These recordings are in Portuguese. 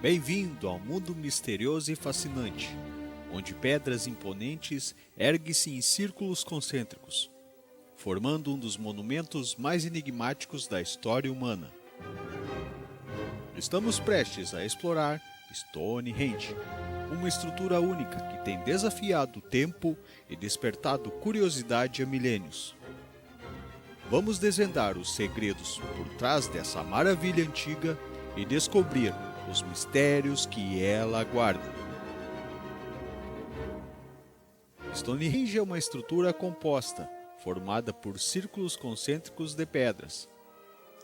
Bem-vindo ao mundo misterioso e fascinante, onde pedras imponentes erguem-se em círculos concêntricos, formando um dos monumentos mais enigmáticos da história humana. Estamos prestes a explorar Stonehenge, uma estrutura única que tem desafiado o tempo e despertado curiosidade há milênios. Vamos desvendar os segredos por trás dessa maravilha antiga e descobrir os mistérios que ela guarda. Stonehenge é uma estrutura composta, formada por círculos concêntricos de pedras,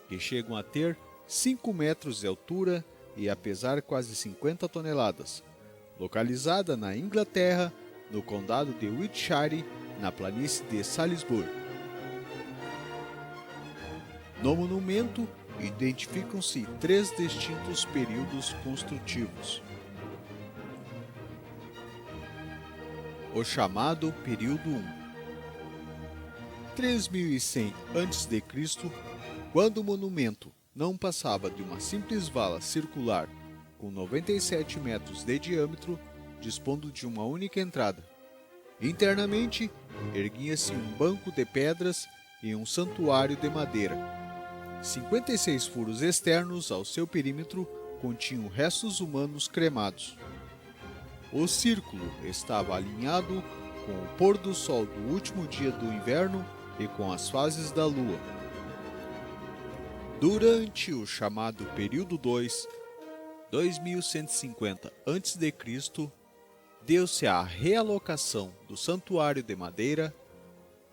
que chegam a ter 5 metros de altura e a pesar quase 50 toneladas, localizada na Inglaterra, no condado de Wiltshire, na planície de Salisbury. No monumento, identificam-se 3 distintos períodos construtivos. O chamado período 1. 3100 a.C., quando o monumento não passava de uma simples vala circular com 97 metros de diâmetro, dispondo de uma única entrada. Internamente, erguia-se um banco de pedras e um santuário de madeira. 56 furos externos ao seu perímetro continham restos humanos cremados. O círculo estava alinhado com o pôr do sol do último dia do inverno e com as fases da lua. Durante o chamado período 2, 2150 a.C., deu-se a realocação do santuário de madeira,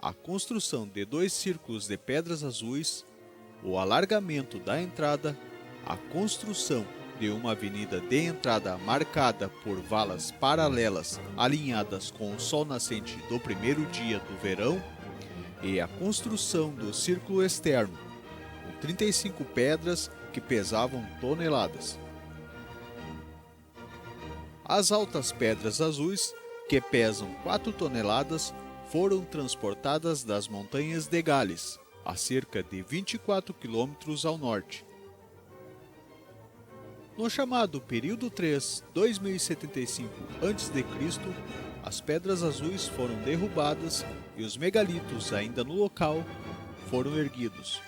a construção de 2 círculos de pedras azuis, o alargamento da entrada, a construção de uma avenida de entrada marcada por valas paralelas alinhadas com o sol nascente do primeiro dia do verão e a construção do círculo externo, com 35 pedras que pesavam toneladas. As altas pedras azuis, que pesam 4 toneladas, foram transportadas das montanhas de Gales, a cerca de 24 quilômetros ao norte. No chamado período 3, 2075 a.C., as pedras azuis foram derrubadas e os megalitos ainda no local foram erguidos.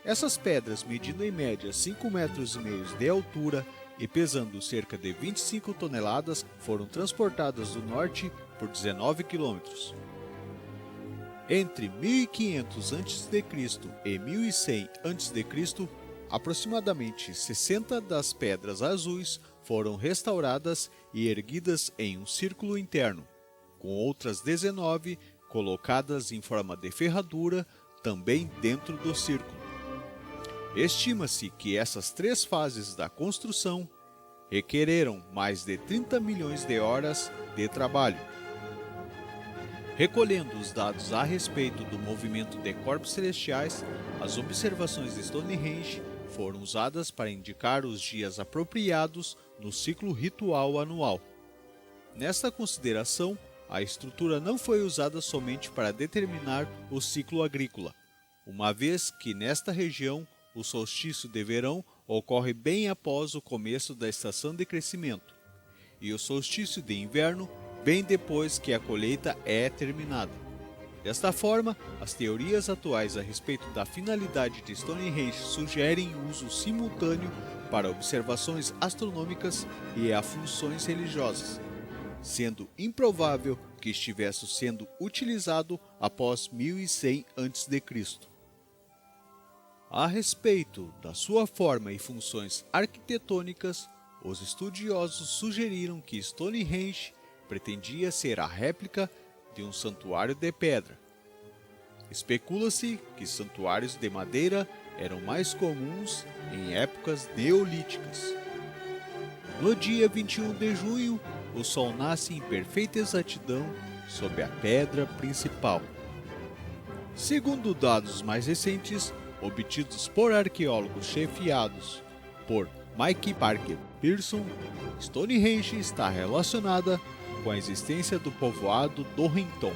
Essas pedras, medindo em média 5,5 metros de altura e pesando cerca de 25 toneladas, foram transportadas do norte por 19 quilômetros. Entre 1500 a.C. e 1100 a.C., aproximadamente 60 das pedras azuis foram restauradas e erguidas em um círculo interno, com outras 19 colocadas em forma de ferradura também dentro do círculo. Estima-se que essas 3 fases da construção requereram mais de 30 milhões de horas de trabalho. Recolhendo os dados a respeito do movimento de corpos celestiais, as observações de Stonehenge foram usadas para indicar os dias apropriados no ciclo ritual anual. Nesta consideração, a estrutura não foi usada somente para determinar o ciclo agrícola, uma vez que nesta região o solstício de verão ocorre bem após o começo da estação de crescimento, e o solstício de inverno bem depois que a colheita é terminada. Desta forma, as teorias atuais a respeito da finalidade de Stonehenge sugerem o uso simultâneo para observações astronômicas e a funções religiosas, sendo improvável que estivesse sendo utilizado após 1100 a.C. A respeito da sua forma e funções arquitetônicas, os estudiosos sugeriram que Stonehenge pretendia ser a réplica de um santuário de pedra. Especula-se que santuários de madeira eram mais comuns em épocas neolíticas. No dia 21 de junho, o sol nasce em perfeita exatidão sob a pedra principal. Segundo dados mais recentes, obtidos por arqueólogos chefiados por Mike Parker Pearson, Stonehenge está relacionada com a existência do povoado Dorrington.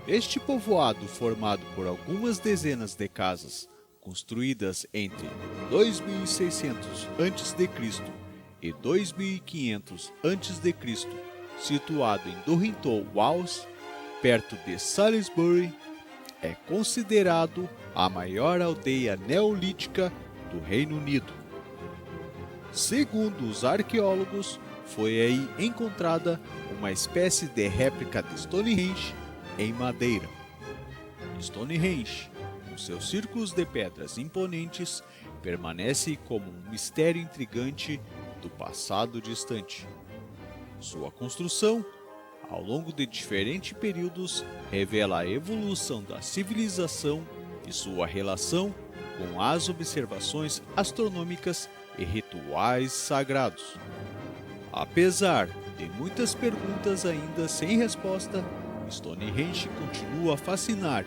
Este povoado, formado por algumas dezenas de casas, construídas entre 2600 a.C. e 2500 a.C., situado em Durrington Walls, perto de Salisbury, é considerado a maior aldeia neolítica do Reino Unido. Segundo os arqueólogos, foi aí encontrada uma espécie de réplica de Stonehenge em madeira. Stonehenge, com seus círculos de pedras imponentes, permanece como um mistério intrigante do passado distante. Sua construção, ao longo de diferentes períodos, revela a evolução da civilização e sua relação com as observações astronômicas e rituais sagrados. Apesar de muitas perguntas ainda sem resposta, Stonehenge continua a fascinar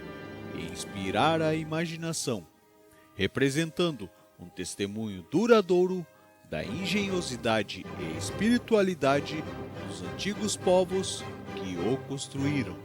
e inspirar a imaginação, representando um testemunho duradouro da engenhosidade e espiritualidade dos antigos povos que o construíram.